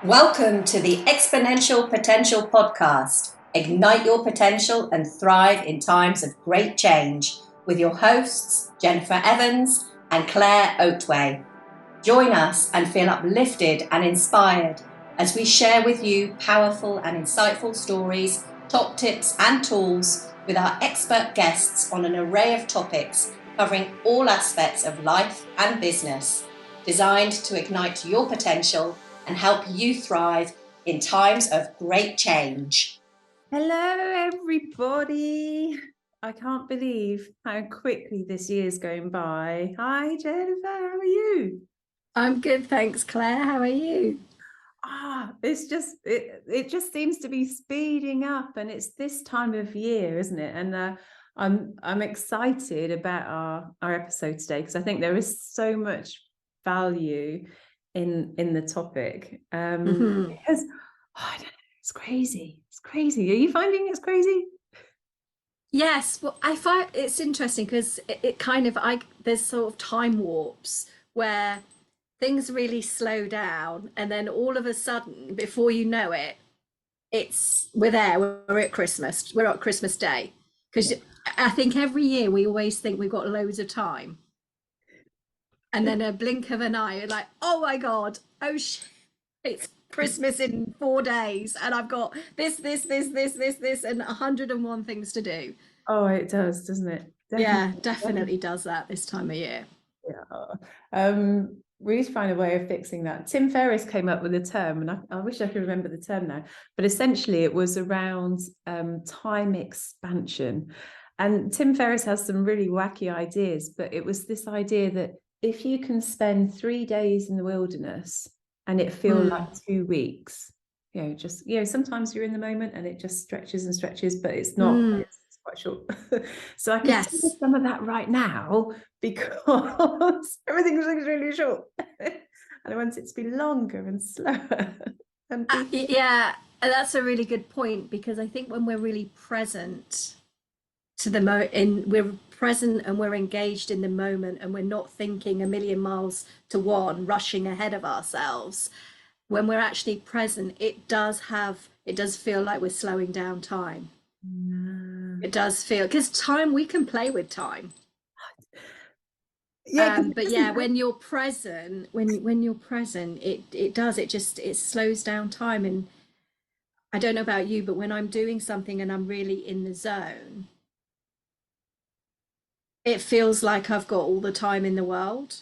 Welcome to the Exponential Potential Podcast. Ignite your potential and thrive in times of great change with your hosts, Jennifer Evans and Claire Oatway. Join us and feel uplifted and inspired as we share with you powerful and insightful stories, top tips and tools with our expert guests on an array of topics covering all aspects of life and business, designed to ignite your potential and help you thrive in times of great change. Hello, everybody. I can't believe how quickly this year's going by. Hi, Jennifer. How are you? I'm good, thanks, Claire. How are you? It just seems to be speeding up, and it's this time of year, isn't it? And I'm excited about our episode today because I think there is so much value in the topic. Because I don't know, it's crazy. It's crazy. Are you finding it's crazy? Yes, well, I find it's interesting because it kind of there's sort of time warps where things really slow down, and then all of a sudden, before you know it, we're there. We're at Christmas. We're at Christmas Day because I think every year we always think we've got loads of time, and then a blink of an eye, you're like, oh my God, oh shit, it's Christmas in 4 days, and I've got this, and 101 things to do. Oh, it does, doesn't it? Definitely does that this time of year. Yeah. We need to find a way of fixing that. Tim Ferriss came up with a term, and I wish I could remember the term now, but essentially it was around time expansion. And Tim Ferriss has some really wacky ideas, but it was this idea that if you can spend 3 days in the wilderness and it feel like 2 weeks, sometimes you're in the moment and it just stretches and stretches, but it's not, it's quite short. So I can do some of that right now because everything's really short. And I want it to be longer and slower. Yeah, that's a really good point, because I think when we're really present to we're present and we're engaged in the moment, and we're not thinking a million miles to one, rushing ahead of ourselves. When we're actually present, it does feel like we're slowing down time. It does feel, because time, we can play with time. But yeah, when you're present, when you're present, it slows down time. And I don't know about you, but when I'm doing something and I'm really in the zone, it feels like I've got all the time in the world.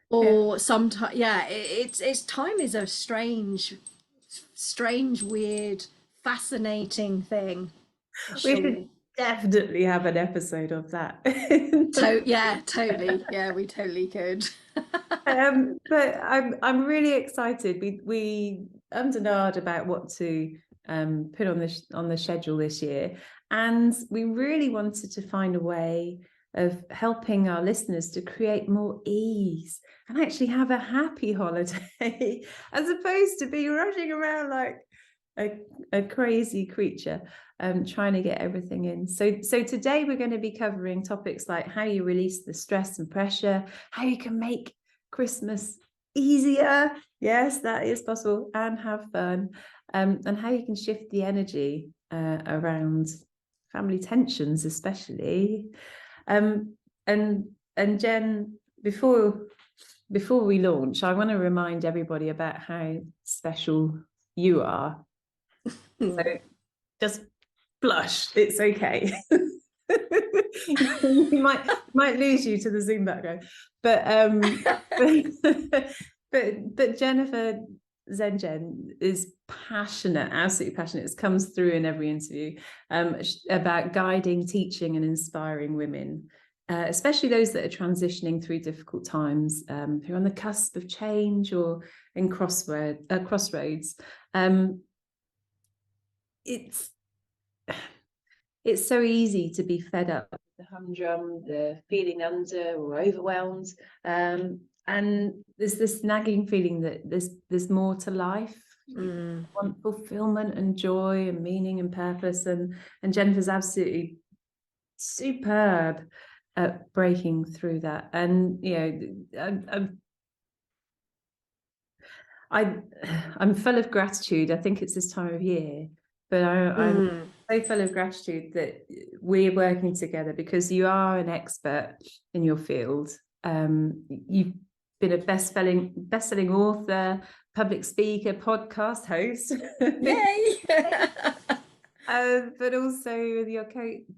Or sometimes, it's time is a strange, weird, fascinating thing. We should definitely have an episode of that. Yeah, totally. Yeah, we totally could. But I'm really excited. We ummed and ahed about what to put on the schedule this year, and we really wanted to find a way of helping our listeners to create more ease and actually have a happy holiday as opposed to be rushing around like a crazy creature trying to get everything in. So today we're going to be covering topics like how you release the stress and pressure, how you can make Christmas easier, yes, that is possible, and have fun, and how you can shift the energy around family tensions, especially. And Jen, before we launch, I want to remind everybody about how special you are. So just blush, it's okay. We might lose you to the Zoom background, but Jennifer ZenJen is passionate, absolutely passionate. It comes through in every interview, about guiding, teaching, and inspiring women, especially those that are transitioning through difficult times, who are on the cusp of change or in crossroads. It's so easy to be fed up with the humdrum, the feeling under or overwhelmed, and there's this nagging feeling that there's more to life. You want fulfillment and joy and meaning and purpose, and Jennifer's absolutely superb at breaking through that. And I'm full of gratitude. I think it's this time of year, but I'm so full of gratitude that we're working together, because you are an expert in your field. You've been a best-selling author, public speaker, podcast host. Yay! But also with your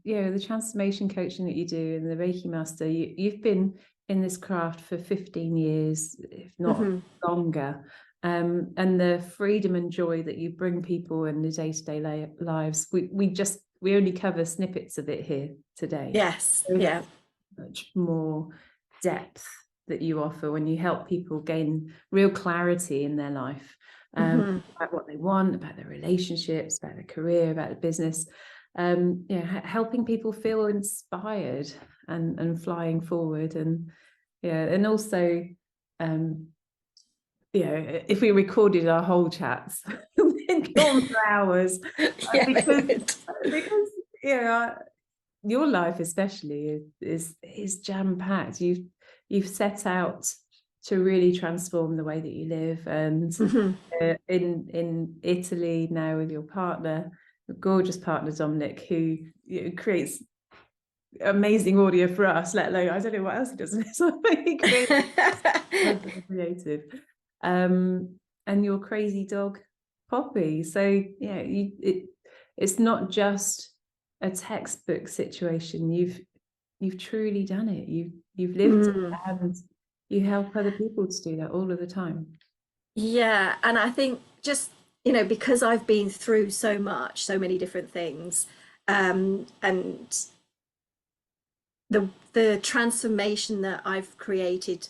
the transformation coaching that you do and the Reiki master, you've been in this craft for 15 years, if not longer. And the freedom and joy that you bring people in the day-to-day lives, we only cover snippets of it here today. Yes. There's Yeah. much more depth that you offer when you help people gain real clarity in their life, about what they want, about their relationships, about their career, about the business, helping people feel inspired and flying forward. And and also if we recorded our whole chats, we'd go on for hours. Because your life especially is jam-packed. You've set out to really transform the way that you live, and in Italy now with your partner, a gorgeous partner Dominic, who creates amazing audio for us, let alone I don't know what else he does. It's really creative. And your crazy dog Poppy. So it's not just a textbook situation. You've truly done it. You've lived it, and you help other people to do that all of the time. Yeah, and I think just because I've been through so many different things, and the transformation that I've created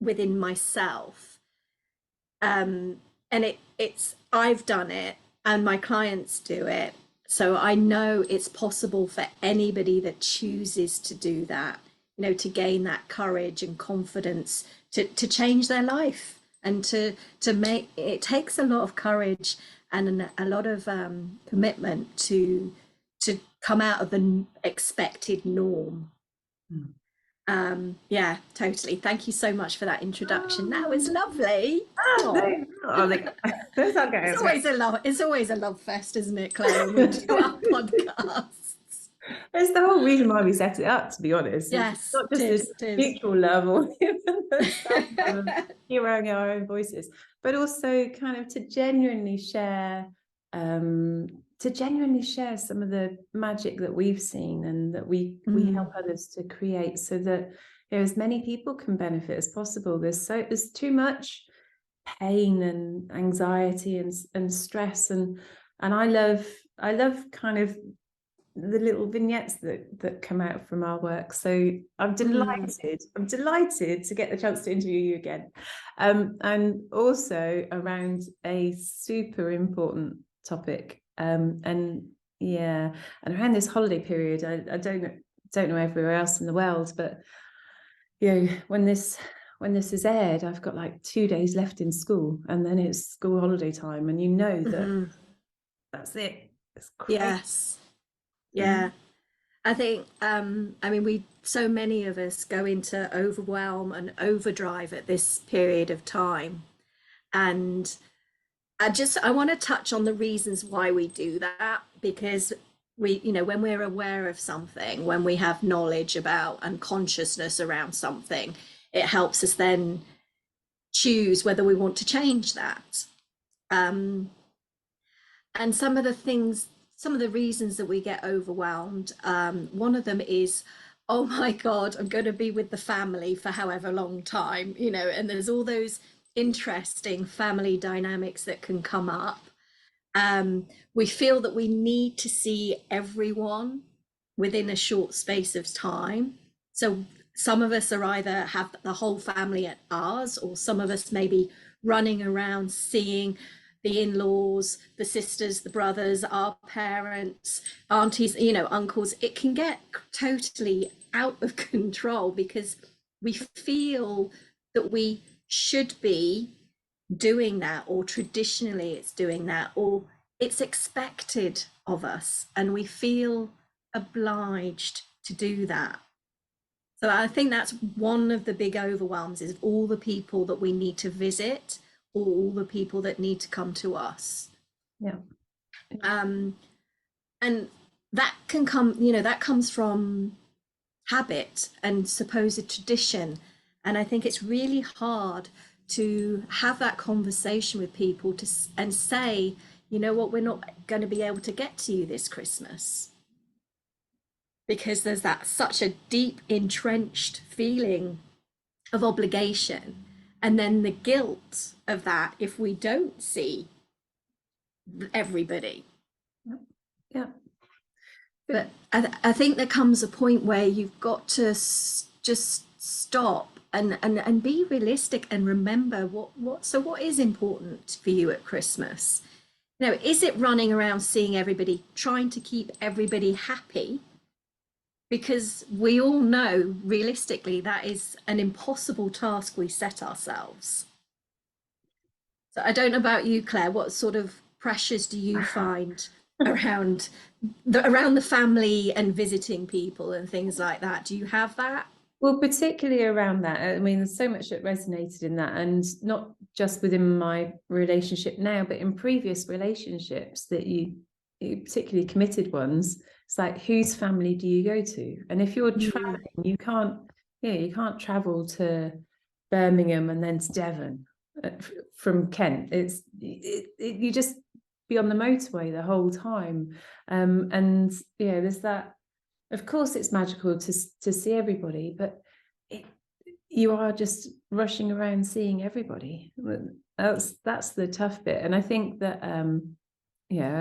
within myself, and it's I've done it and my clients do it, so I know it's possible for anybody that chooses to do that, to gain that courage and confidence to change their life, and to make it takes a lot of courage and a lot of commitment to come out of the expected norm. Yeah, totally. Thank you so much for that introduction. That was lovely. It's always a love fest, isn't it, Claire, when we do our podcasts? It's the whole reason why we set it up, to be honest. Yes, it's not just this mutual love or hearing our own voices, but also kind of to genuinely share some of the magic that we've seen and that we help others to create, so that as many people can benefit as possible. There's too much pain and anxiety and stress, and I love kind of the little vignettes that come out from our work. So I'm delighted to get the chance to interview you again, and also around a super important topic, and around this holiday period. I don't know everywhere else in the world, but when this is aired, I've got like 2 days left in school, and then it's school holiday time, and that that's it. It's crazy. Yes. Yeah. I think so many of us go into overwhelm and overdrive at this period of time, and I want to touch on the reasons why we do that, because when we're aware of something, when we have knowledge about and consciousness around something, it helps us then choose whether we want to change that. And some of the reasons that we get overwhelmed, one of them is, oh my God, I'm going to be with the family for however long time, and there's all those interesting family dynamics that can come up. We feel that we need to see everyone within a short space of time. So some of us are either have the whole family at ours, or some of us may be running around seeing the in-laws, the sisters, the brothers, our parents, aunties, uncles. It can get totally out of control because we feel that we should be doing that, or traditionally it's doing that, or it's expected of us, and we feel obliged to do that. So I think that's one of the big overwhelms, is all the people that we need to visit, all the people that need to come to us. Yeah. And that can come, you know, that comes from habit and supposed tradition. And I think it's really hard to have that conversation with people and say, you know what, we're not going to be able to get to you this Christmas. Because there's that such a deep entrenched feeling of obligation. And then the guilt of that if we don't see everybody. Yeah. But I think there comes a point where you've got to just stop and be realistic and remember what is important for you at Christmas. You know, is it running around seeing everybody, trying to keep everybody happy? Because we all know realistically that is an impossible task we set ourselves. So I don't know about you, Claire, what sort of pressures do you find around the family and visiting people and things like that? Do you have that? Well, particularly around that, I mean, there's so much that resonated in that, and not just within my relationship now, but in previous relationships that you particularly committed ones. It's like, whose family do you go to? And if you're traveling, you can't travel to Birmingham and then to Devon from Kent. You just be on the motorway the whole time, and there's that. Of course, it's magical to see everybody, but you are just rushing around seeing everybody. That's the tough bit, and I think that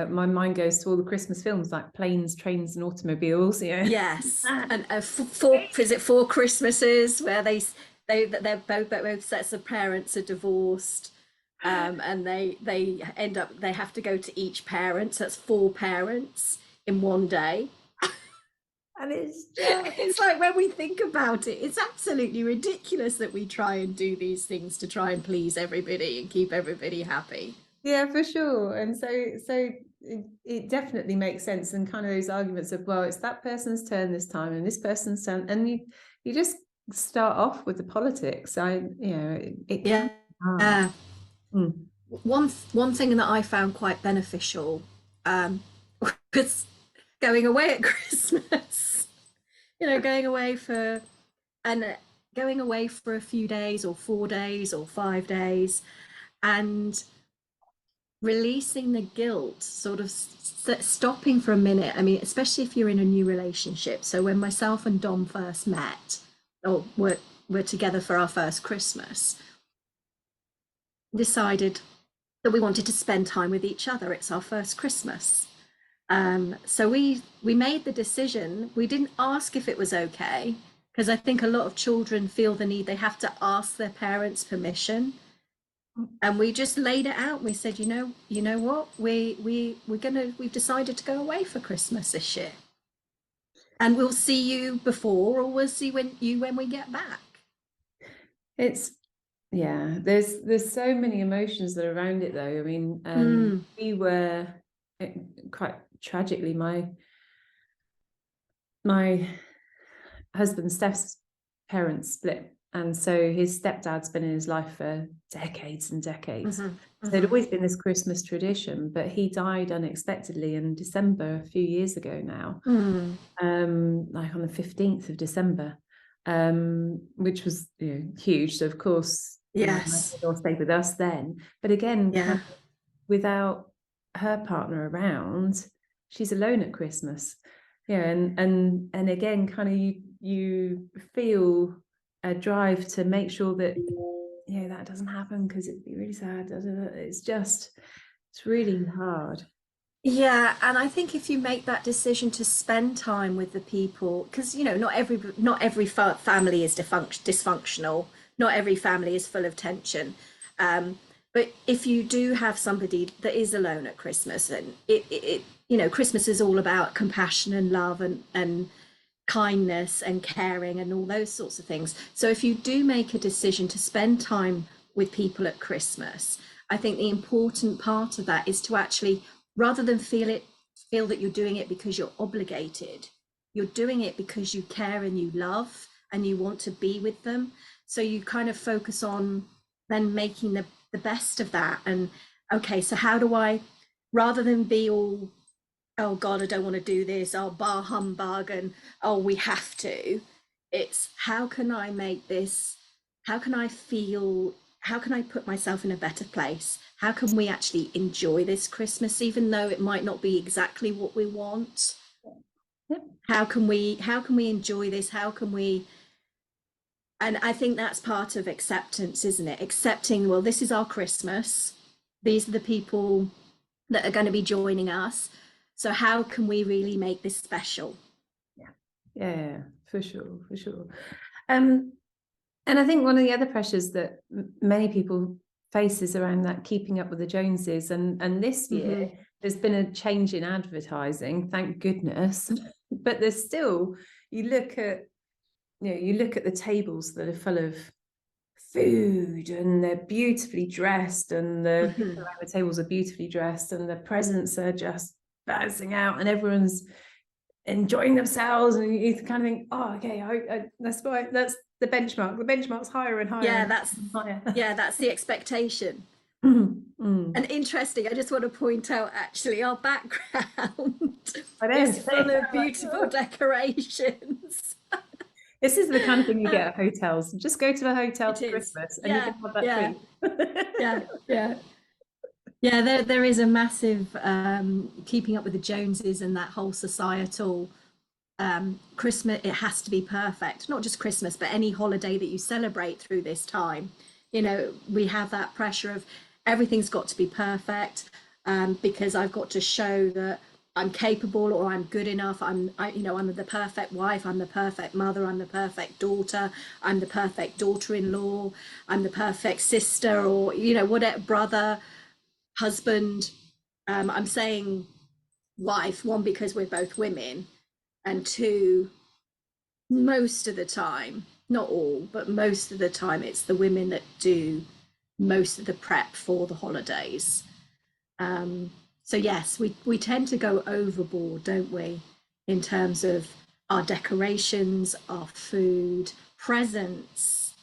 my mind goes to all the Christmas films like Planes, Trains, and Automobiles. Yes, and four Christmases where they're both sets of parents are divorced, and they end up they have to go to each parent. So that's four parents in one day. And it's like, when we think about it, it's absolutely ridiculous that we try and do these things to try and please everybody and keep everybody happy. Yeah, for sure. And so it definitely makes sense. And kind of those arguments of, well, it's that person's turn this time and this person's turn, and you just start off with the politics. One thing that I found quite beneficial was going away at Christmas. Going away for a few days or 4 days or 5 days, and releasing the guilt, sort of stopping for a minute. I mean, especially if you're in a new relationship. So when myself and Dom first met, or were together for our first Christmas, decided that we wanted to spend time with each other. It's our first Christmas. So we made the decision. We didn't ask if it was okay, because I think a lot of children feel the need, they have to ask their parents' permission. And we just laid it out. We said, you know what, we've decided to go away for Christmas this year, and we'll see you before, or we'll see when we get back. There's so many emotions that are around it, though. I mean, we were quite tragically, my husband Steph's parents split, and so his stepdad's been in his life for decades and decades. So there'd always been this Christmas tradition, but he died unexpectedly in December a few years ago now, like on the 15th of December, which was huge. So of course, yes, my daughter stayed with us then, but again, kind of without her partner around, she's alone at Christmas. And again, kind of you feel a drive to make sure that that doesn't happen, because it'd be really sad. It's really hard. Yeah, and I think if you make that decision to spend time with the people, because not every family is dysfunctional, not every family is full of tension, but if you do have somebody that is alone at Christmas, and Christmas is all about compassion and love and kindness and caring and all those sorts of things. So if you do make a decision to spend time with people at Christmas, I think the important part of that is to actually, rather than feel that you're doing it because you're obligated, you're doing it because you care and you love and you want to be with them. So you kind of focus on then making the best of that. And okay, so how do I, rather than be all, oh God, I don't want to do this, oh bar humbug, and oh we have to, it's how can I make this, how can I feel, how can I put myself in a better place? How can we actually enjoy this Christmas, even though it might not be exactly what we want? Yep. How can we enjoy this? How can we, and I think that's part of acceptance, isn't it? Accepting, well, this is our Christmas. These are the people that are going to be joining us. So how can we really make this special? Yeah, for sure, for sure. And I think one of the other pressures that many people face is around that keeping up with the Joneses. And this year there's been a change in advertising, thank goodness. But there's still, you look at the tables that are full of food, and they're beautifully dressed, and the people around the tables are beautifully dressed, and the presents are just bouncing out, and everyone's enjoying themselves, and you kind of think, oh, okay, that's why, that's the benchmark. The benchmark's higher and higher. Yeah, and that's higher. Yeah, that's the expectation. And interesting, I just want to point out actually our background is full of beautiful decorations. This is the kind of thing you get at hotels. Just go to a hotel for Christmas and you can have that treat. Yeah, there is a massive keeping up with the Joneses and that whole societal Christmas, it has to be perfect. Not just Christmas, but any holiday that you celebrate through this time. You know, we have that pressure of everything's got to be perfect, because I've got to show that I'm capable, or I'm good enough. I'm the perfect wife. I'm the perfect mother. I'm the perfect daughter. I'm the perfect daughter-in-law. I'm the perfect sister, or whatever, brother, husband. I'm saying wife, one, because we're both women, and two, most of the time, not all, but most of the time, it's the women that do most of the prep for the holidays. So yes, we tend to go overboard, don't we, in terms of our decorations, our food, presents.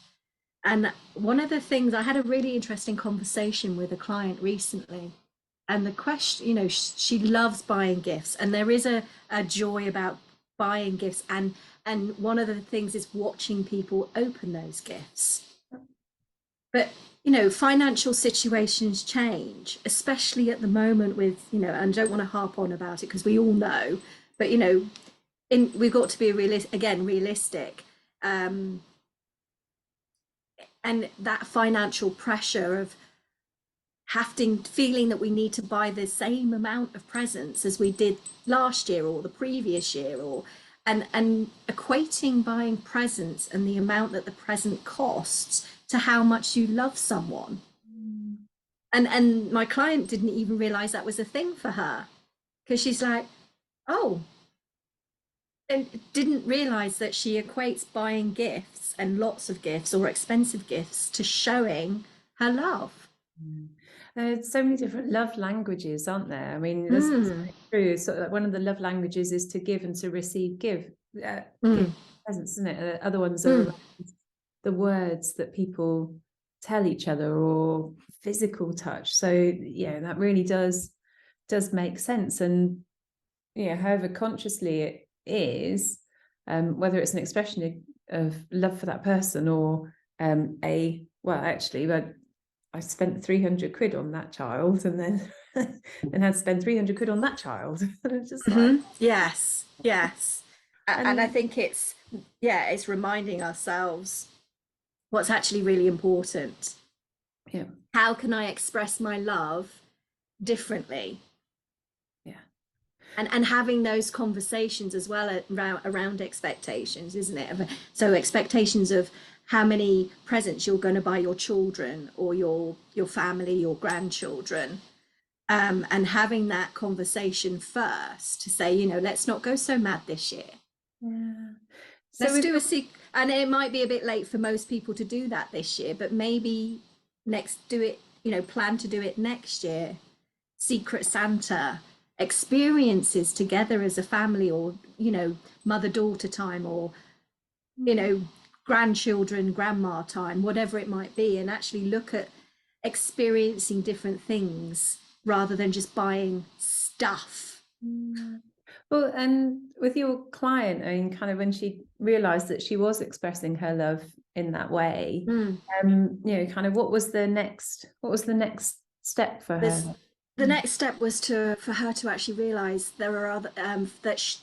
And one of the things, I had a really interesting conversation with a client recently, and the question, she loves buying gifts, and there is a joy about buying gifts, and one of the things is watching people open those gifts. But financial situations change, especially at the moment with, and I don't want to harp on about it because we all know, but we've got to be realistic, and that financial pressure of feeling that we need to buy the same amount of presents as we did last year or the previous year, and equating buying presents and the amount that the present costs to how much you love someone. And my client didn't even realize that was a thing for her, because she's like, oh, and didn't realize that she equates buying gifts and lots of gifts or expensive gifts to showing her love. There's so many different love languages, aren't there? I mean, that's true. So one of the love languages is to give and to receive give presents, isn't it? Other ones are the words that people tell each other, or physical touch. So yeah, that really does make sense. And however consciously it is, whether it's an expression of love for that person, or but I spent 300 quid on that child, and then and had to spend 300 quid on that child. And it's just like, yes. And I think it's reminding ourselves what's actually really important. Yeah. How can I express my love differently? Yeah. And having those conversations as well around expectations, isn't it? So expectations of how many presents you're going to buy your children or your family, your grandchildren, and having that conversation first to say, let's not go so mad this year. Yeah. So let's do and it might be a bit late for most people to do that this year, but maybe plan to do it next year. Secret Santa experiences together as a family, or mother-daughter time, or grandchildren grandma time, whatever it might be, and actually look at experiencing different things rather than just buying stuff. Well, and with your client, I mean, kind of when she realized that she was expressing her love in that way, you know, kind of what was the next step for her? The next step was for her to actually realize there are other that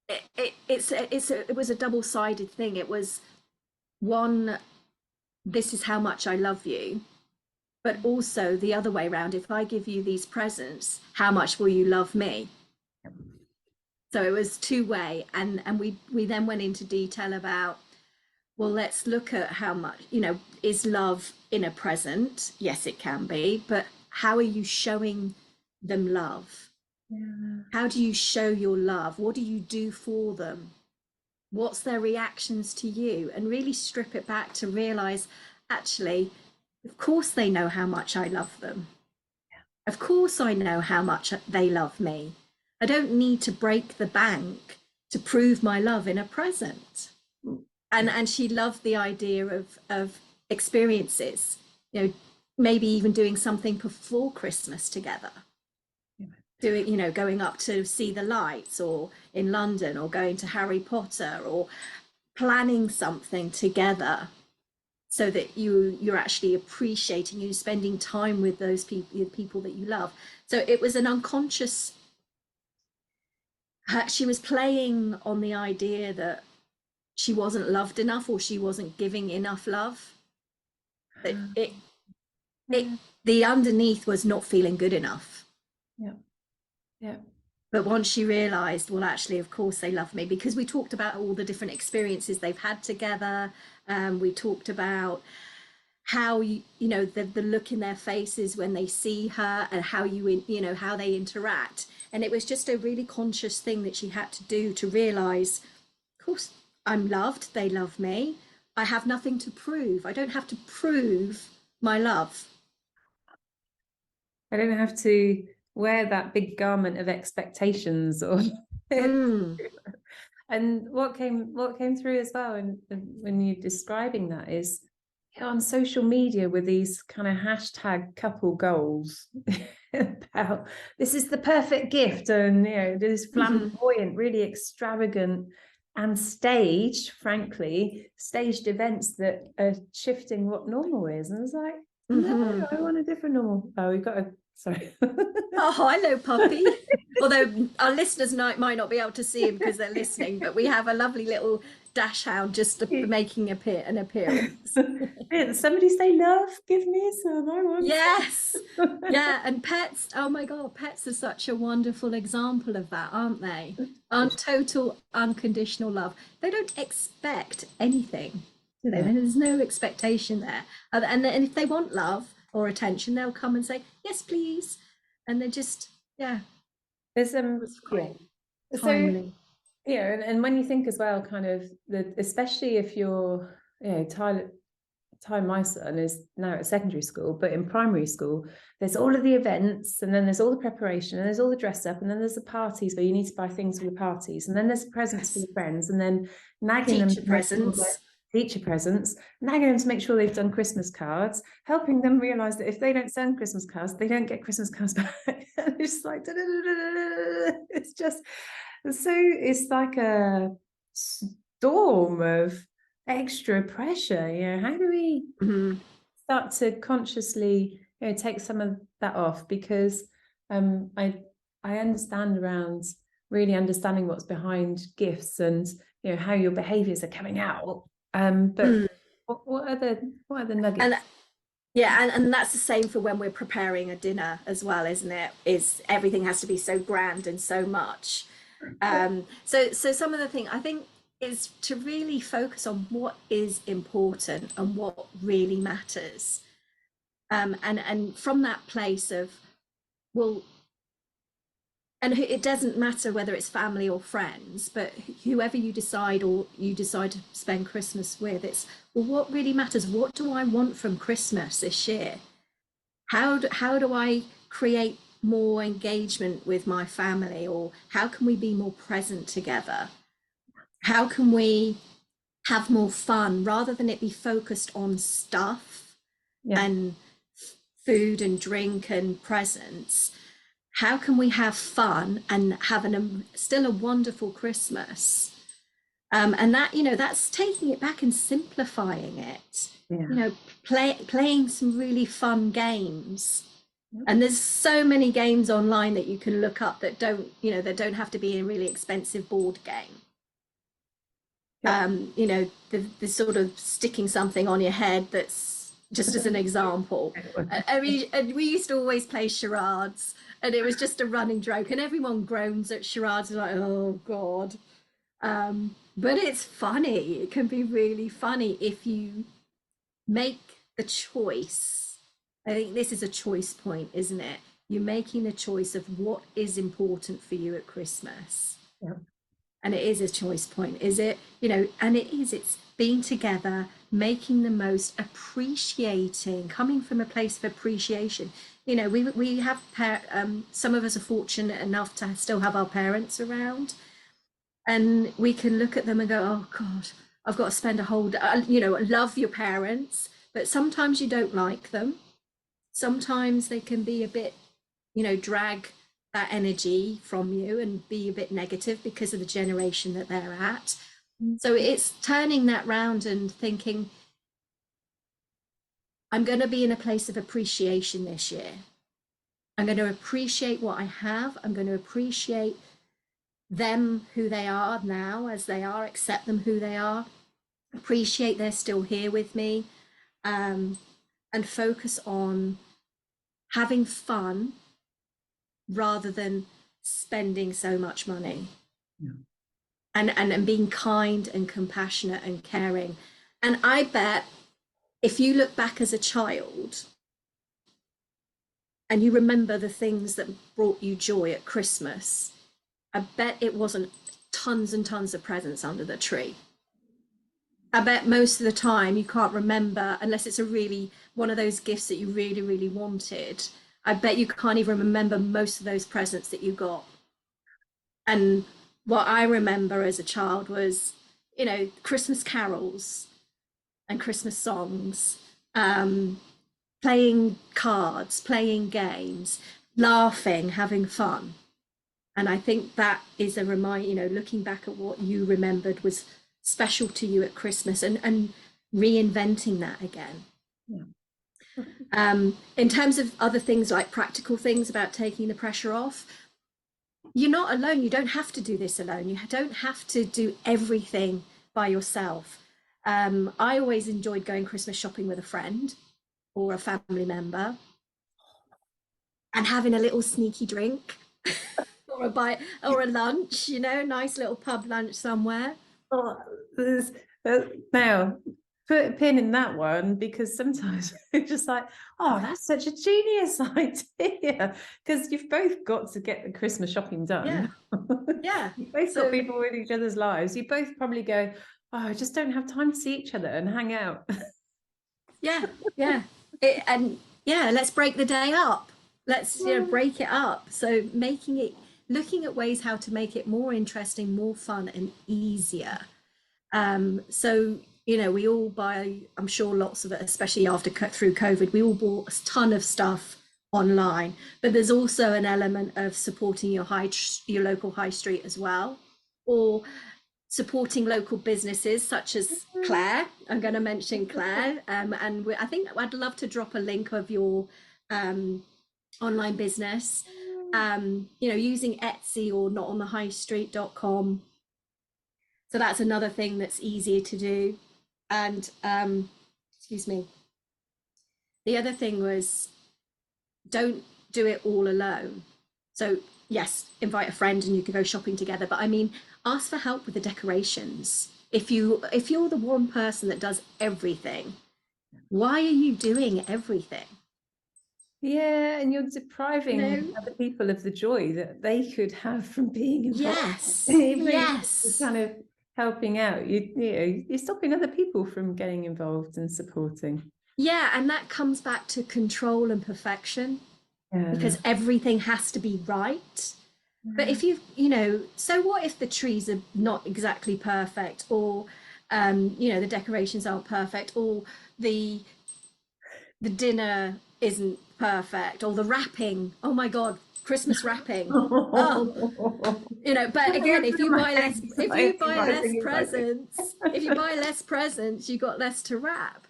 it was a double-sided thing. It was one, this is how much I love you, but also the other way around. If I give you these presents, how much will you love me? So it was two-way, and we then went into detail about, well, let's look at how much, you know, is love in a present? Yes, it can be, but how are you showing them love? Yeah. How do you show your love? What do you do for them? What's their reactions to you? And really strip it back to realize, actually, of course they know how much I love them. Of course I know how much they love me. I don't need to break the bank to prove my love in a present. And she loved the idea of experiences, you know, maybe even doing something before Christmas together. Doing, you know, going up to see the lights, or in London, or going to Harry Potter, or planning something together, so that you're actually appreciating, you spending time with those people that you love. So it was an unconscious, she was playing on the idea that she wasn't loved enough, or she wasn't giving enough love. That the underneath was not feeling good enough. Yeah. But once she realized, well, actually, of course they love me, because we talked about all the different experiences they've had together. We talked about how you know, the look in their faces when they see her, and how you know, how they interact. And it was just a really conscious thing that she had to do to realize, of course I'm loved, they love me, I have nothing to prove, I don't have to prove my love. I don't have to wear that big garment of expectations, or and what came through as well, and when you're describing that, is, you know, on social media with these kind of hashtag couple goals about this is the perfect gift, and, you know, this flamboyant, really extravagant and staged, frankly, staged events that are shifting what normal is. And it's like, no, I want a different normal. Oh, we've got a, sorry. Oh, hello, puppy. Although our listeners might not be able to see him because they're listening, but we have a lovely little dash hound just making an appearance. Somebody say love, give me some, I want yes. Yeah, and pets, oh my God, pets are such a wonderful example of that, aren't they? Total unconditional love. They don't expect anything, do they? There's no expectation there. And if they want love or attention, they'll come and say, yes, please. And they're just, yeah. There's timely. So, you know, and when you think as well, kind of especially if you're, you know, Ty, my son, is now at secondary school, but in primary school, there's all of the events, and then there's all the preparation, and there's all the dress up, and then there's the parties where you need to buy things for the parties, and then there's presents for the friends, and then nagging them teacher presents, nagging them to make sure they've done Christmas cards, helping them realize that if they don't send Christmas cards, they don't get Christmas cards back. And it's like, it's just, so it's like a storm of extra pressure. You know, how do we start to consciously, you know, take some of that off? Because I understand around really understanding what's behind gifts, and, you know, how your behaviors are coming out. But what are the nuggets? And that's the same for when we're preparing a dinner as well, isn't it? Is everything has to be so grand and so much. So some of the thing I think is to really focus on what is important and what really matters. And from that place of, well, and it doesn't matter whether it's family or friends, but whoever you decide to spend Christmas with, it's, well, what really matters? What do I want from Christmas this year? How do I create more engagement with my family? Or how can we be more present together? How can we have more fun, rather than it be focused on stuff and food and drink and presents, how can we have fun and have still a wonderful Christmas? And that, that's taking it back and simplifying it. Yeah. Playing some really fun games. Yep. And there's so many games online that you can look up that don't have to be a really expensive board game. Yep. The sort of sticking something on your head, that's just as an example. I mean, and we used to always play charades, and it was just a running joke, and everyone groans at charades, like, oh God. But it's funny. It can be really funny if you make the choice. I think this is a choice point, isn't it? You're making the choice of what is important for you at Christmas. Yeah. And it is a choice point, is it? And it's being together, making the most, appreciating, coming from a place of appreciation. We have, some of us are fortunate enough to still have our parents around. And we can look at them and go, oh God, I've got to spend a whole day, love your parents, but sometimes you don't like them. Sometimes they can be a bit, drag that energy from you and be a bit negative because of the generation that they're at. So it's turning that round and thinking, I'm going to be in a place of appreciation this year. I'm going to appreciate what I have. I'm going to appreciate them, who they are now as they are, accept them who they are, appreciate they're still here with me, and focus on having fun rather than spending so much money. Yeah. And being kind and compassionate and caring. And I bet if you look back as a child and you remember the things that brought you joy at Christmas, I bet it wasn't tons and tons of presents under the tree. I bet most of the time you can't remember, unless it's one of those gifts that you really, really wanted. I bet you can't even remember most of those presents that you got. And what I remember as a child was, Christmas carols and Christmas songs, playing cards, playing games, laughing, having fun. And I think that is a reminder, looking back at what you remembered was special to you at Christmas and reinventing that again. Yeah. In terms of other things, like practical things about taking the pressure off, you're not alone. You don't have to do this alone. You don't have to do everything by yourself. I always enjoyed going Christmas shopping with a friend or a family member and having a little sneaky drink or a bite or a lunch, nice little pub lunch somewhere. Oh, now put a pin in that one, because sometimes it's just like, oh, that's such a genius idea, because you've both got to get the Christmas shopping done. Yeah. You've both got people in each other's lives. You both probably go, oh, I just don't have time to see each other and hang out. Yeah. Let's break the day up. Let's break it up. So looking at ways how to make it more interesting, more fun and easier. So we all buy, I'm sure lots of it, especially through COVID, we all bought a ton of stuff online, but there's also an element of supporting your local high street as well, or supporting local businesses such as Claire. I'm going to mention Claire, and I think I'd love to drop a link of your online business, using Etsy or notonthehighstreet.com. So that's another thing that's easier to do. And excuse me. The other thing was, don't do it all alone. So yes, invite a friend and you can go shopping together. But I mean, ask for help with the decorations. If you're the one person that does everything, why are you doing everything? Yeah, and you're depriving other people of the joy that they could have from being involved. Yes. Kind of helping out. You're stopping other people from getting involved and supporting. Yeah, and that comes back to control and perfection, because everything has to be right. But if so what if the trees are not exactly perfect, or the decorations aren't perfect, or the dinner isn't perfect. Or the wrapping. Oh my God, Christmas wrapping. Oh, you know, but again, if you buy less, presents, you got less to wrap.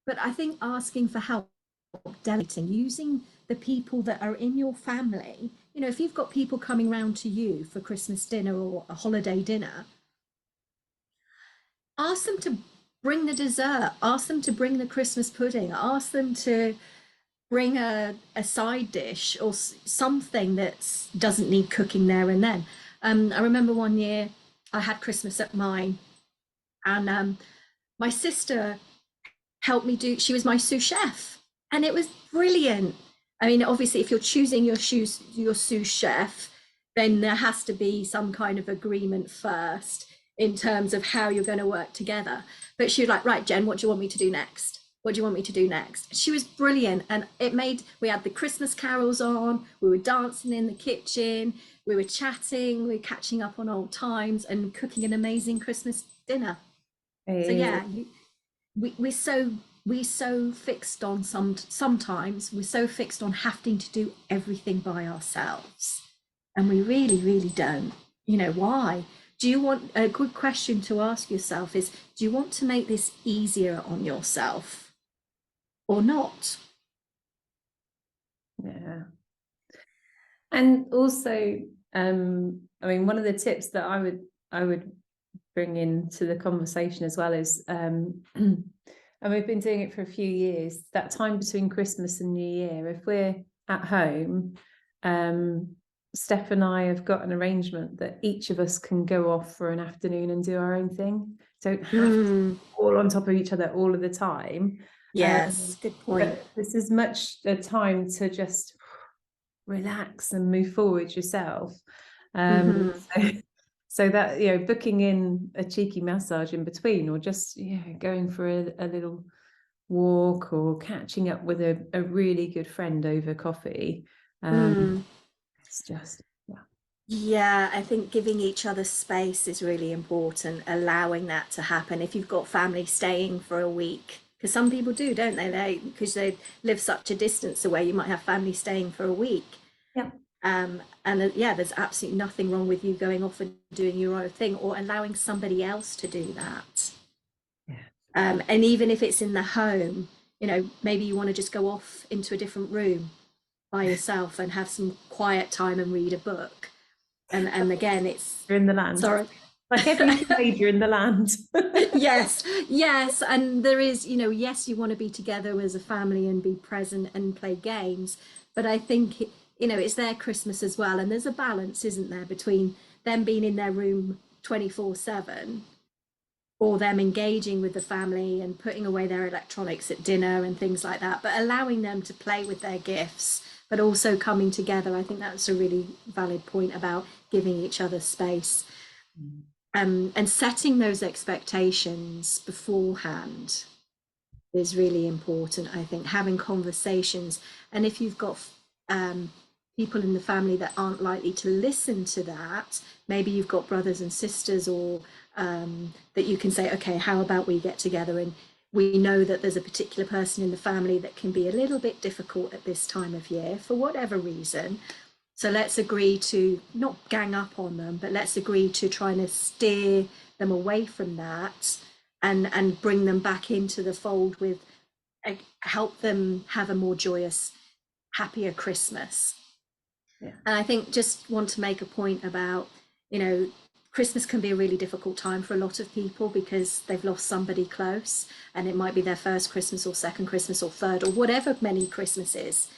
But I think asking for help, delegating, using the people that are in your family, you know, if you've got people coming round to you for Christmas dinner or a holiday dinner, ask them to bring the dessert, ask them to bring the Christmas pudding, ask them to bring a side dish or something that doesn't need cooking there and then. I remember one year I had Christmas at mine, and my sister helped me do, she was my sous chef, and it was brilliant. I mean, obviously, if you're choosing your sous chef, then there has to be some kind of agreement first in terms of how you're going to work together. But she was like, right, Jen, what do you want me to do next? What do you want me to do next? She was brilliant. And we had the Christmas carols on, we were dancing in the kitchen, we were chatting, we were catching up on old times and cooking an amazing Christmas dinner. So yeah, we're so fixed on sometimes we're so fixed on having to do everything by ourselves. And we really, really don't. You know, why? Do you want, a good question to ask yourself is, do you want to make this easier on yourself or not? Yeah. And also, I mean, one of the tips that I would bring into the conversation as well is, and we've been doing it for a few years, that time between Christmas and New Year, if we're at home, Steph and I have got an arrangement that each of us can go off for an afternoon and do our own thing. Don't have to be all on top of each other all of the time. Yes, good point. This is much a time to just relax and move forward yourself. So that, you know, booking in a cheeky massage in between, or just, you know, going for a little walk, or catching up with a really good friend over coffee. It's just, yeah, I think giving each other space is really important, allowing that to happen. If you've got family staying for a week, because some people do, don't they? Because they live such a distance away, you might have family staying for a week. Yeah. And yeah, there's absolutely nothing wrong with you going off and doing your own thing, or allowing somebody else to do that. Yeah. And even if it's in the home, you know, maybe you want to just go off into a different room by yourself and have some quiet time and read a book. And again, it's, you're in the land. Sorry. Like every teenager, you're in the land. yes. And there is, you know, yes, you want to be together as a family and be present and play games. But I think, you know, it's their Christmas as well. And there's a balance, isn't there, between them being in their room 24/7, or them engaging with the family and putting away their electronics at dinner and things like that, but allowing them to play with their gifts, but also coming together. I think that's a really valid point about giving each other space. And setting those expectations beforehand is really important. I think having conversations, and if you've got people in the family that aren't likely to listen to that, maybe you've got brothers and sisters, or that you can say, okay, how about we get together, and we know that there's a particular person in the family that can be a little bit difficult at this time of year for whatever reason. So let's agree to not gang up on them, but let's agree to try and steer them away from that, and bring them back into the fold with, help them have a more joyous, happier Christmas. Yeah. And I think just want to make a point about, you know, Christmas can be a really difficult time for a lot of people because they've lost somebody close, and it might be their first Christmas or second Christmas or third or whatever many Christmases.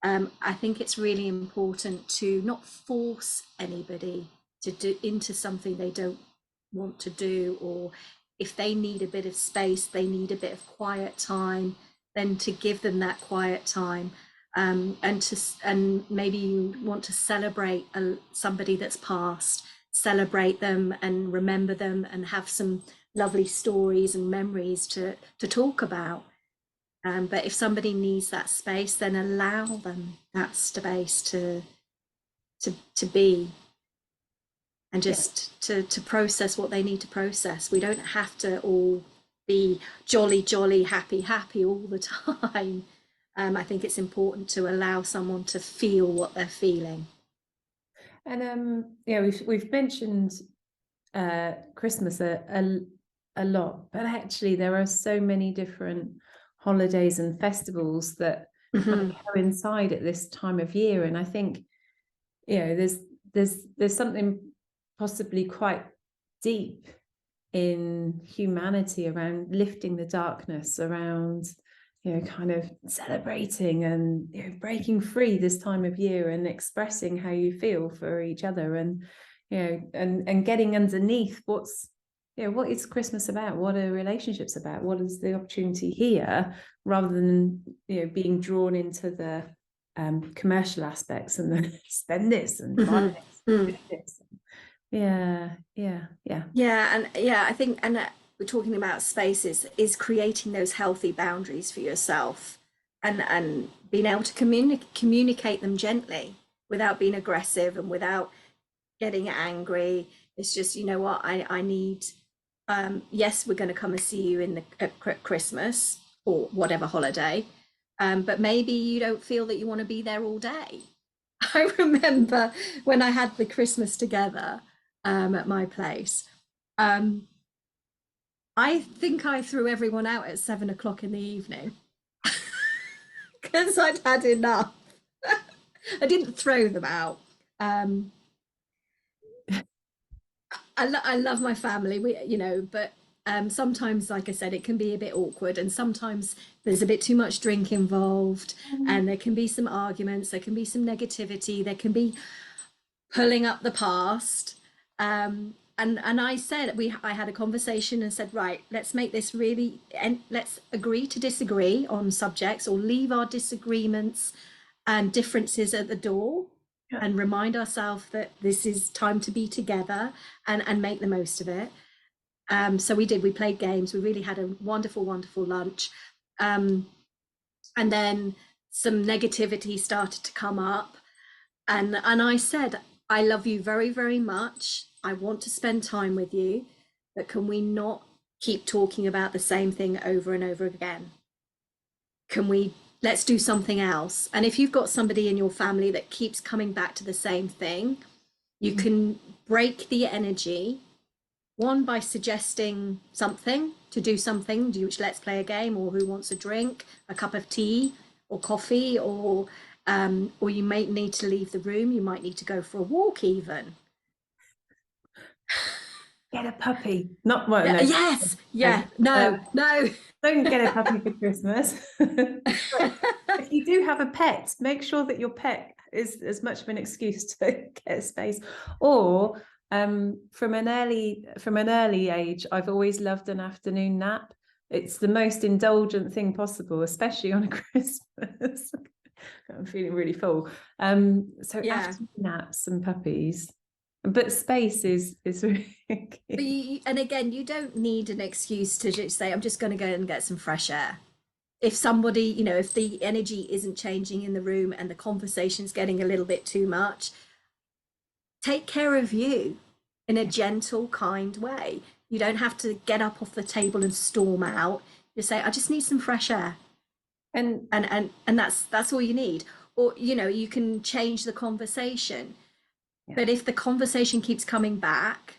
I think it's really important to not force anybody to do into something they don't want to do, or if they need a bit of space, they need a bit of quiet time, then to give them that quiet time. And maybe you want to celebrate somebody that's passed, celebrate them and remember them and have some lovely stories and memories to talk about. But if somebody needs that space, then allow them that space to be, and just to process what they need to process. We don't have to all be jolly, jolly, happy, happy all the time. I think it's important to allow someone to feel what they're feeling. And yeah, we've mentioned Christmas a lot, but actually there are so many different holidays and festivals that kind of coincide at this time of year. And I think, you know, there's something possibly quite deep in humanity around lifting the darkness, around, you know, kind of celebrating and, you know, breaking free this time of year and expressing how you feel for each other, and, you know, and getting underneath what's, you know, what is Christmas about, what are relationships about, what is the opportunity here, rather than, you know, being drawn into the commercial aspects and the spend this and buy this, do this. Yeah. And I think, and we're talking about spaces, is creating those healthy boundaries for yourself, and being able to communicate them gently without being aggressive and without getting angry. It's just, you know what, I need, yes, we're going to come and see you in the at Christmas or whatever holiday, but maybe you don't feel that you want to be there all day. I remember when I had the Christmas together at my place. I think I threw everyone out at 7 o'clock in the evening because I'd had enough. I didn't throw them out. I love my family, but sometimes, like I said, it can be a bit awkward, and sometimes there's a bit too much drink involved, and there can be some arguments, there can be some negativity, there can be pulling up the past. And I had a conversation and said, right, let's make this really, and let's agree to disagree on subjects, or leave our disagreements and differences at the door, and remind ourselves that this is time to be together, and make the most of it. So we played games, we really had a wonderful, wonderful lunch. And then some negativity started to come up, and I said, I love you very, very much. I want to spend time with you, but can we not keep talking about the same thing over and over again? Let's do something else. And if you've got somebody in your family that keeps coming back to the same thing, you can break the energy, one, by suggesting something to do something, let's play a game, or who wants a drink, a cup of tea or coffee, or you might need to leave the room, you might need to go for a walk even. Get a puppy. Not well, no. Yes. Yeah. No. Don't get a puppy for Christmas. If you do have a pet, make sure that your pet is as much of an excuse to get a space. Or from an early age, I've always loved an afternoon nap. It's the most indulgent thing possible, especially on a Christmas. I'm feeling really full. So afternoon naps and puppies. But space is really key. And again, you don't need an excuse to just say, I'm just going to go and get some fresh air. If somebody, if the energy isn't changing in the room and the conversation's getting a little bit too much, take care of you in a gentle, kind way. You don't have to get up off the table and storm out. Just say, I just need some fresh air. And that's all you need. Or, you can change the conversation. Yeah. But if the conversation keeps coming back,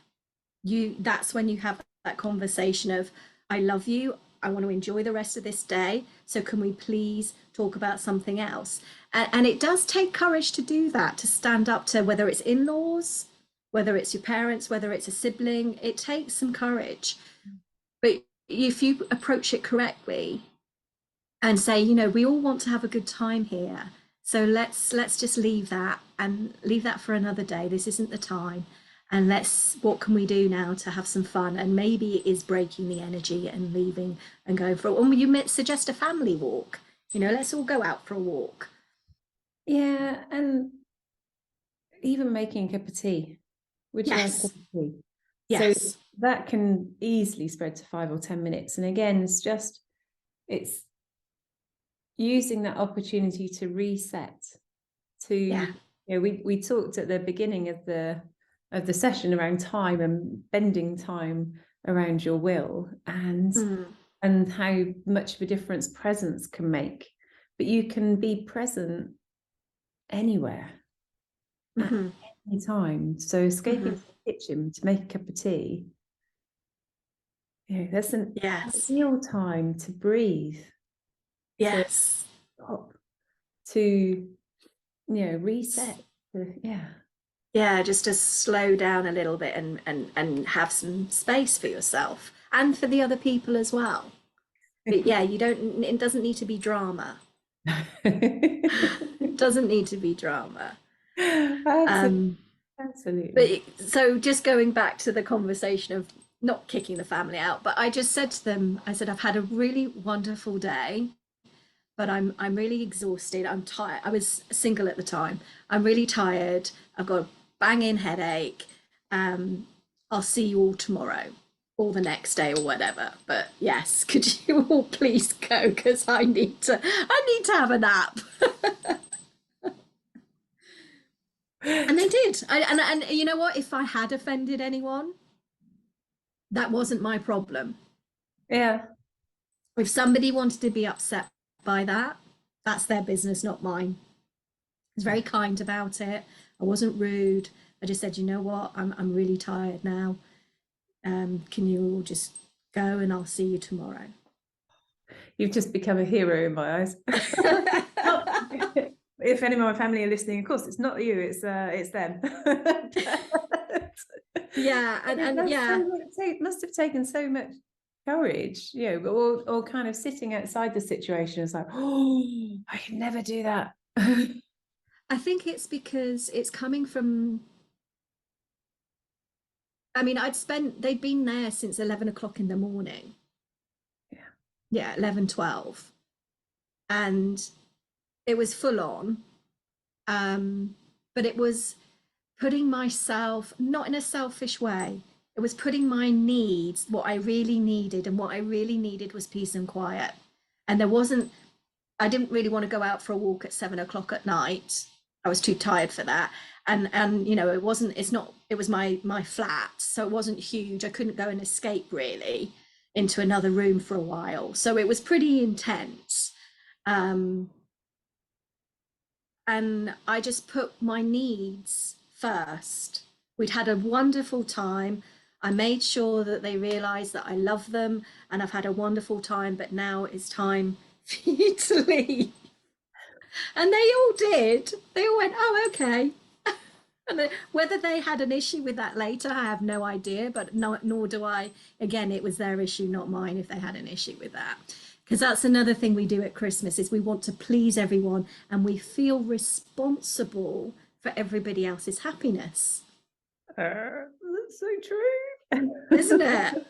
that's when you have that conversation of, I love you, I want to enjoy the rest of this day, so can we please talk about something else? And it does take courage to do that, to stand up to, whether it's in-laws, whether it's your parents, whether it's a sibling, it takes some courage. But if you approach it correctly and say, we all want to have a good time here, so let's just leave that for another day. This isn't the time. And what can we do now to have some fun? And maybe it is breaking the energy and leaving and going for it. You suggest a family walk. Let's all go out for a walk. Yeah, and even making a cup of tea. Would you like a cup of tea? Yes. So that can easily spread to 5 or 10 minutes. And again, it's using that opportunity to reset, we talked at the beginning of the session around time and bending time around your will, and how much of a difference presence can make. But you can be present anywhere at any time. So escaping to the kitchen to make a cup of tea, that's an ideal time to breathe. Yes. To stop, to reset. Yeah, just to slow down a little bit and have some space for yourself and for the other people as well. But yeah, it doesn't need to be drama. It doesn't need to be drama. Absolutely. But so just going back to the conversation of not kicking the family out, but I just said to them, I said, I've had a really wonderful day, but I'm really exhausted. I'm tired. I was single at the time. I'm really tired. I've got a banging headache. I'll see you all tomorrow or the next day or whatever. But yes, could you all please go, because I need to have a nap. And they did. And you know what? If I had offended anyone, that wasn't my problem. Yeah. If somebody wanted to be upset by that, that's their business, not mine. I was very kind about it. I wasn't rude. I just said, you know what? I'm really tired now. Can you all just go, and I'll see you tomorrow? You've just become a hero in my eyes. If any of my family are listening, of course, it's not you, it's them. Yeah, and yeah, it must have taken so much courage, or kind of sitting outside the situation. It's like, oh, I could never do that. I think it's because it's coming from. I mean, they'd been there since 11 o'clock in the morning. Yeah, 11, 12. And it was full on. But it was putting myself, not in a selfish way, it was putting my needs, what I really needed, and what I really needed was peace and quiet. And I didn't really want to go out for a walk at 7 o'clock at night. I was too tired for that. And it was my flat, so it wasn't huge. I couldn't go and escape really into another room for a while. So it was pretty intense. And I just put my needs first. We'd had a wonderful time. I made sure that they realized that I love them and I've had a wonderful time, but now it's time for you to leave. And they all did. They all went, oh, okay. And whether they had an issue with that later, I have no idea, but nor do I. Again, it was their issue, not mine, if they had an issue with that. Because that's another thing we do at Christmas, is we want to please everyone and we feel responsible for everybody else's happiness. That's so true. Isn't it?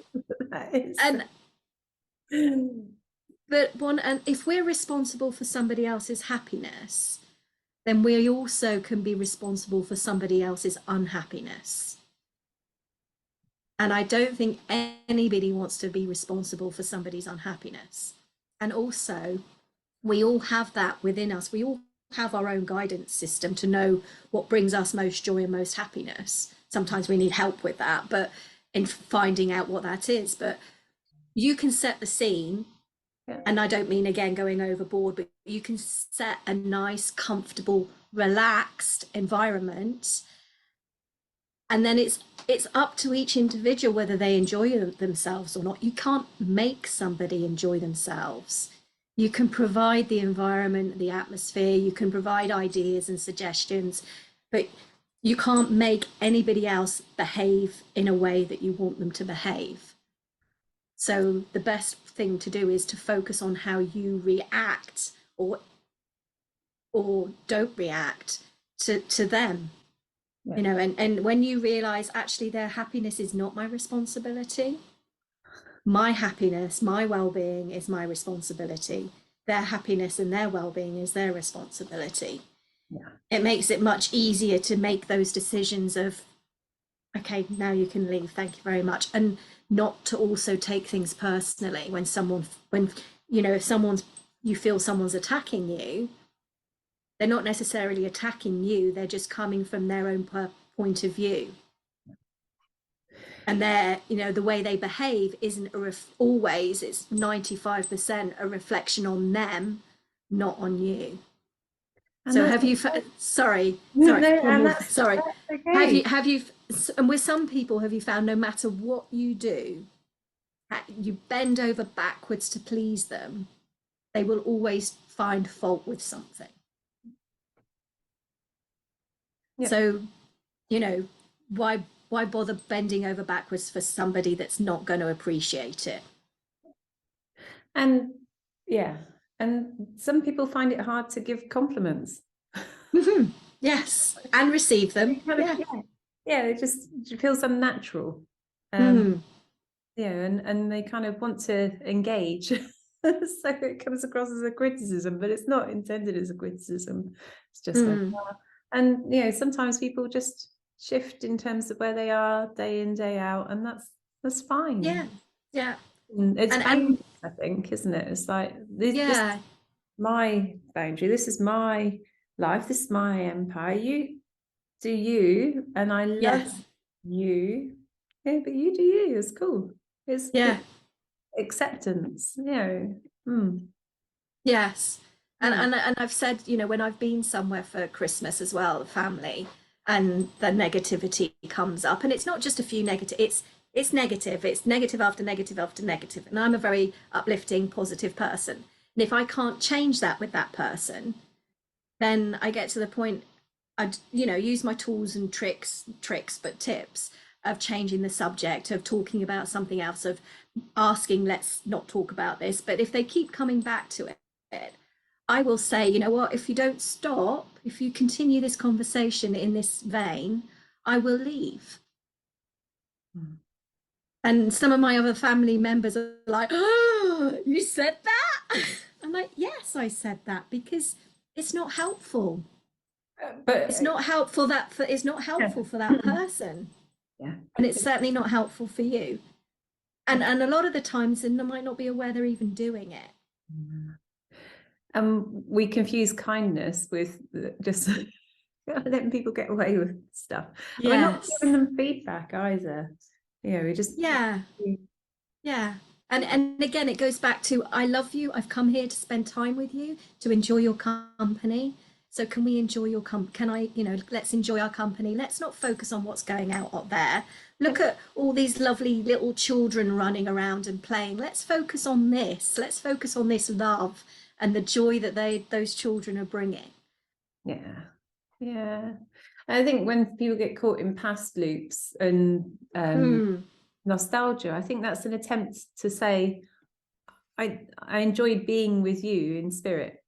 That is. And if we're responsible for somebody else's happiness, then we also can be responsible for somebody else's unhappiness. And I don't think anybody wants to be responsible for somebody's unhappiness. And also, we all have that within us. We all have our own guidance system to know what brings us most joy and most happiness. Sometimes we need help with that, but in finding out what that is. But you can set the scene. Yeah. And I don't mean, again, going overboard, but you can set a nice, comfortable, relaxed environment. And then it's up to each individual whether they enjoy themselves or not. You can't make somebody enjoy themselves. You can provide the environment, the atmosphere, you can provide ideas and suggestions, but you can't make anybody else behave in a way that you want them to behave. So the best thing to do is to focus on how you react or don't react to them. Yeah. And when you realize actually their happiness is not my responsibility, my happiness, my well-being is my responsibility, their happiness and their well-being is their responsibility. Yeah. It makes it much easier to make those decisions of, okay, now you can leave, thank you very much, and not to also take things personally when if you feel someone's attacking you. They're not necessarily attacking you, they're just coming from their own point of view. and they're, you know, the way they behave isn't always, it's 95% a reflection on them, not on you. And So that's have you sorry, no, one and more, sorry, that's okay. have you, and with some people, have you found no matter what you do, you bend over backwards to please them, they will always find fault with something. Yep. So, you know, why bother bending over backwards for somebody that's not going to appreciate it? And yeah, and some people find it hard to give compliments. Mm-hmm. Yes, and receive them. Yeah. Yeah, it just feels unnatural. Mm. Yeah, and they kind of want to engage. So it comes across as a criticism, but it's not intended as a criticism. It's just like, and you know, sometimes people just shift in terms of where they are day in, day out, and that's fine. Yeah. Yeah. And it's And I think, isn't it? It's like this is yeah. my boundary, this is my life, this is my empire. You do you, and I love Yes. you. Yeah, but you do you. It's cool. It's Yeah. acceptance, you know. Yes. And, Yeah. and I've said, you know, when I've been somewhere for Christmas as well, the family, and the negativity comes up, and it's not just a few negative, it's negative. It's negative after negative after negative. And I'm a very uplifting, positive person. And if I can't change that with that person, then I get to the point I'd, you know, use my tools and but tips of changing the subject, of talking about something else, of asking, let's not talk about this. But if they keep coming back to it, I will say, you know what, if you don't stop, if you continue this conversation in this vein, I will leave. And some of my other family members are like, oh, you said that? I'm like, yes, I said that because it's not helpful. But It's not helpful it's not helpful for that person. yeah, And it's certainly not helpful for you. And a lot of the times, and they might not be aware they're even doing it. we confuse kindness with just letting people get away with stuff. And we're not Yes. giving them feedback either. You know, we just Yeah. And again, it goes back to, I love you. I've come here to spend time with you, to enjoy your company. So can we enjoy your can I, you know, let's enjoy our company. Let's not focus on what's going out there. Look at all these lovely little children running around and playing. Let's focus on this. Let's focus on this love and the joy that those children are bringing. Yeah. I think when people get caught in past loops and nostalgia, I think that's an attempt to say, I enjoyed being with you in spirit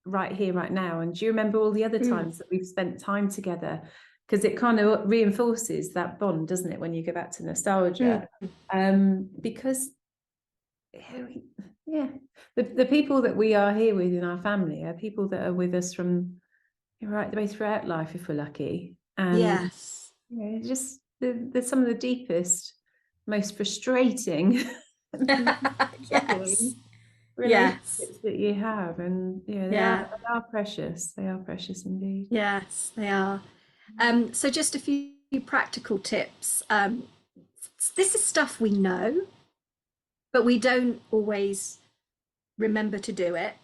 right here, right now. And do you remember all the other times that we've spent time together? Because it kind of reinforces that bond, doesn't it, when you go back to nostalgia? Because the people that we are here with in our family are people that are with us from right the way throughout life, if we're lucky. And yes, you know, just they're some of the deepest, most frustrating yes, relationships that you have. And you know, they yeah, are precious. They are precious indeed. yes, they are. So just a few practical tips. This is stuff we know, but we don't always remember to do it.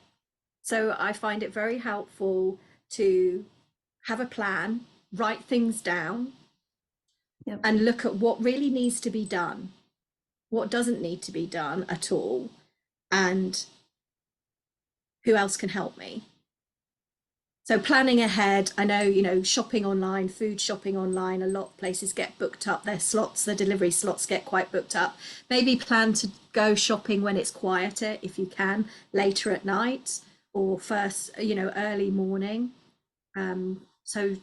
So I find it very helpful to have a plan, write things down, and look at what really needs to be done, what doesn't need to be done at all, and who else can help me. So planning ahead, I know, you know, shopping online, food shopping online, a lot of places get booked up, their slots, their delivery slots get quite booked up. Maybe plan to go shopping when it's quieter, if you can, later at night or first, you know, early morning. So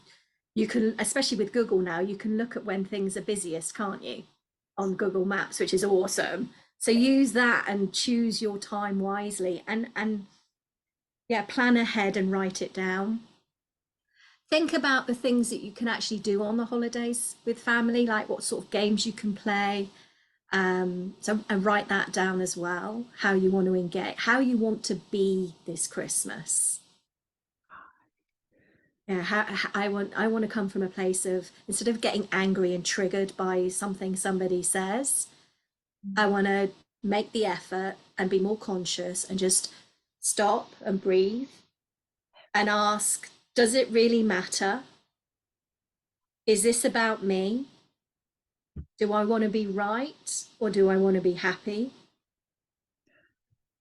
you can, especially with Google now, you can look at when things are busiest, can't you? On Google Maps, which is awesome. So use that and choose your time wisely, and yeah, plan ahead and write it down. Think about the things that you can actually do on the holidays with family, like what sort of games you can play. So and write that down as well, how you want to engage, how you want to be this Christmas. Yeah, I want to come from a place of, instead of getting angry and triggered by something somebody says, I want to make the effort and be more conscious and just stop and breathe and ask, does it really matter? Is this about me? Do I want to be right or do I want to be happy?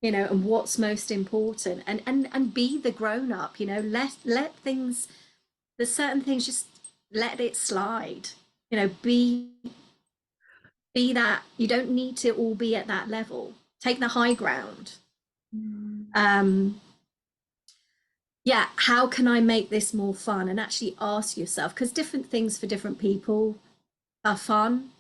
You know, and what's most important, and be the grown up, you know, let things, there's certain things, just let it slide, you know, be that, you don't need to all be at that level, take the high ground. um yeah, how can I make this more fun, and actually ask yourself, because different things for different people are fun.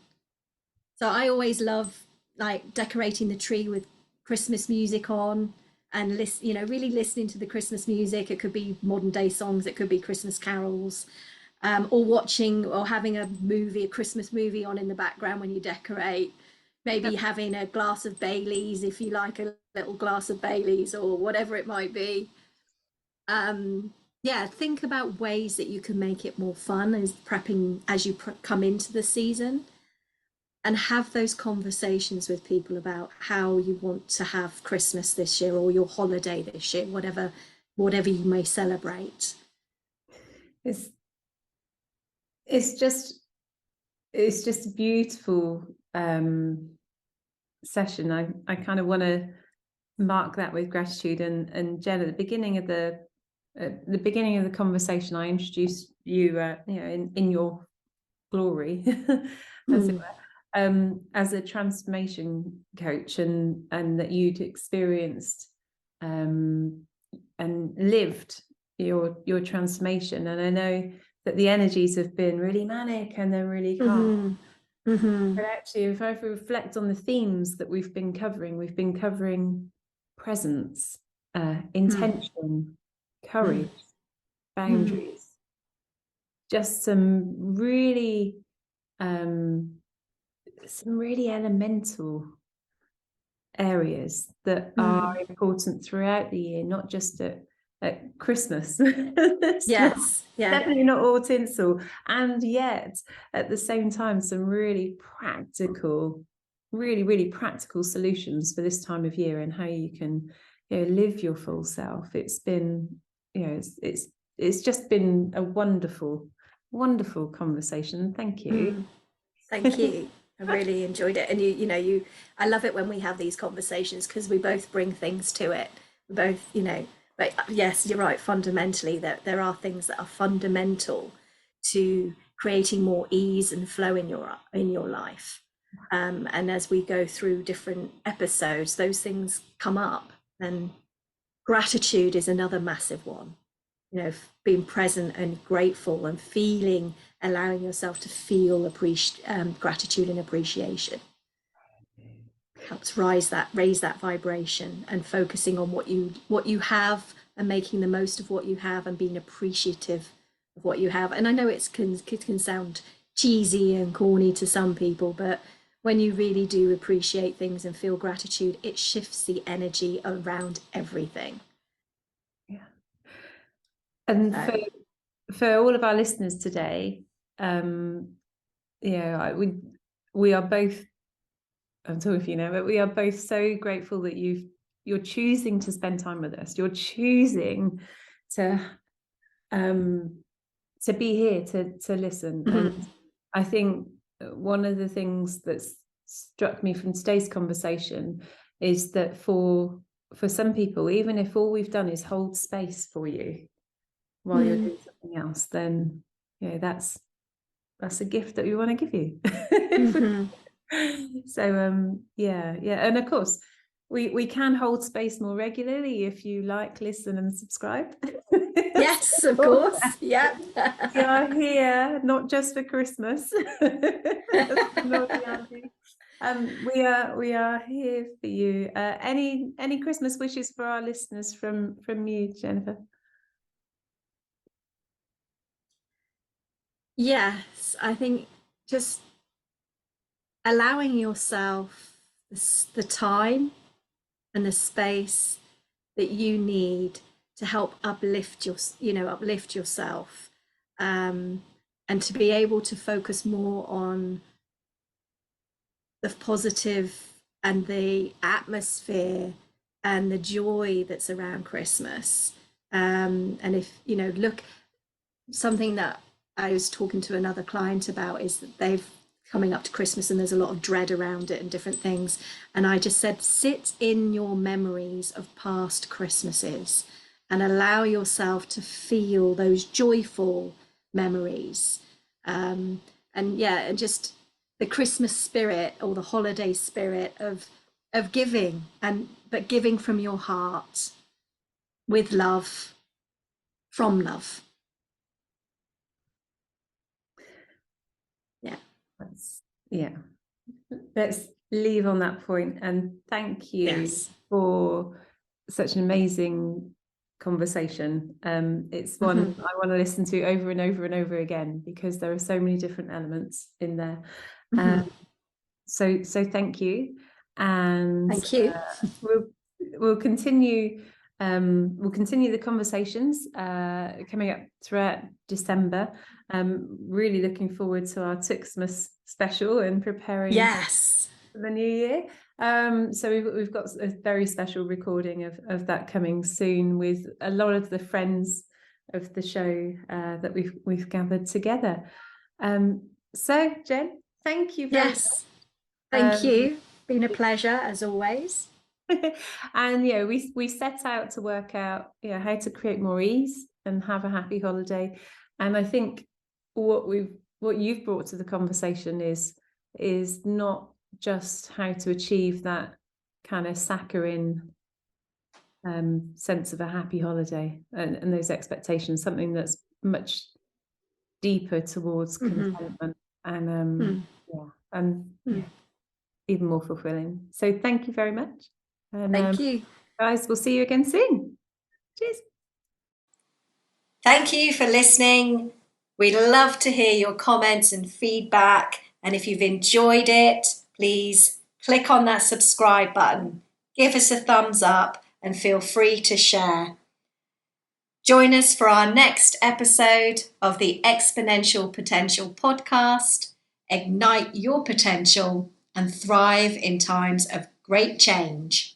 So I always love like decorating the tree with Christmas music on, and listen, you know, really listening to the Christmas music. It could be modern day songs, it could be Christmas carols, or watching or having a movie, a Christmas movie on in the background when you decorate. Maybe having a glass of Baileys, if you like a little glass of Baileys, or whatever it might be. Yeah, think about ways that you can make it more fun as prepping, as you come into the season, and have those conversations with people about how you want to have Christmas this year, or your holiday this year, whatever you may celebrate. It's it's just it's just a beautiful session. I kind of want to mark that with gratitude. And Jen, at the beginning of the conversation, I introduced you, you know, in your glory, as it were, as a transformation coach, and that you'd experienced and lived your transformation. And I know that the energies have been really manic and then really calm. But actually, if I reflect on the themes that we've been covering presence, intention, courage, boundaries, just some really elemental areas that are important throughout the year, not just at Christmas. Yes, yeah. Definitely not all tinsel. And yet, at the same time, some really practical solutions for this time of year, and how you can, you know, live your full self. It's been, you know, it's just been a wonderful conversation. Thank you. Thank you. I really enjoyed it. And you know, I love it when we have these conversations, because we both bring things to it. We both, you know, but yes, you're right. Fundamentally, that there are things that are fundamental to creating more ease and flow in your life. And as we go through different episodes, those things come up. And gratitude is another massive one. You know, being present and grateful and feeling, allowing yourself to feel gratitude and appreciation helps raise that vibration, and focusing on what you have, and making the most of what you have, and being appreciative of what you have. And I know it can sound cheesy and corny to some people, but when you really do appreciate things and feel gratitude, it shifts the energy around everything. Yeah. And So, for all of our listeners today, we are both, I'm talking for you now, but we are both so grateful that you're choosing to spend time with us. You're choosing to be here to listen. And I think one of the things that's struck me from today's conversation is that for some people, even if all we've done is hold space for you while you're doing something else, then, you know, that's a gift that we want to give you. So yeah, and of course we can hold space more regularly if you like, listen and subscribe. yes, of course. Yeah. We are here not just for Christmas. We are here for you. Any Christmas wishes for our listeners from you, Jennifer? Yes, I think just allowing yourself the time and the space that you need to help uplift uplift yourself, and to be able to focus more on the positive and the atmosphere and the joy that's around Christmas. And if look, something that I was talking to another client about is that they've coming up to Christmas and there's a lot of dread around it and different things. And I just said, sit in your memories of past Christmases and allow yourself to feel those joyful memories. And just the Christmas spirit or the holiday spirit of giving, but giving from your heart, with love, from love. Yeah. Let's leave on that point, and thank you for such an amazing conversation. It's one I want to listen to over and over and over again, because there are so many different elements in there. So thank you, and thank you. We'll continue the conversations coming up throughout December. Really looking forward to our Tuxmas special and preparing for the new year. So we've got a very special recording of that coming soon, with a lot of the friends of the show that we've gathered together. So Jen, thank you very much. Thank you. Been a pleasure as always. And we set out to work out how to create more ease and have a happy holiday. And I think what you've brought to the conversation is not just how to achieve that kind of saccharine sense of a happy holiday and those expectations, something that's much deeper towards contentment and even more fulfilling. So thank you very much. And thank you, guys. We'll see you again soon. Cheers. Thank you for listening. We'd love to hear your comments and feedback. And if you've enjoyed it, please click on that subscribe button, give us a thumbs up, and feel free to share. Join us for our next episode of the Exponential Potential Podcast. Ignite your potential and thrive in times of great change.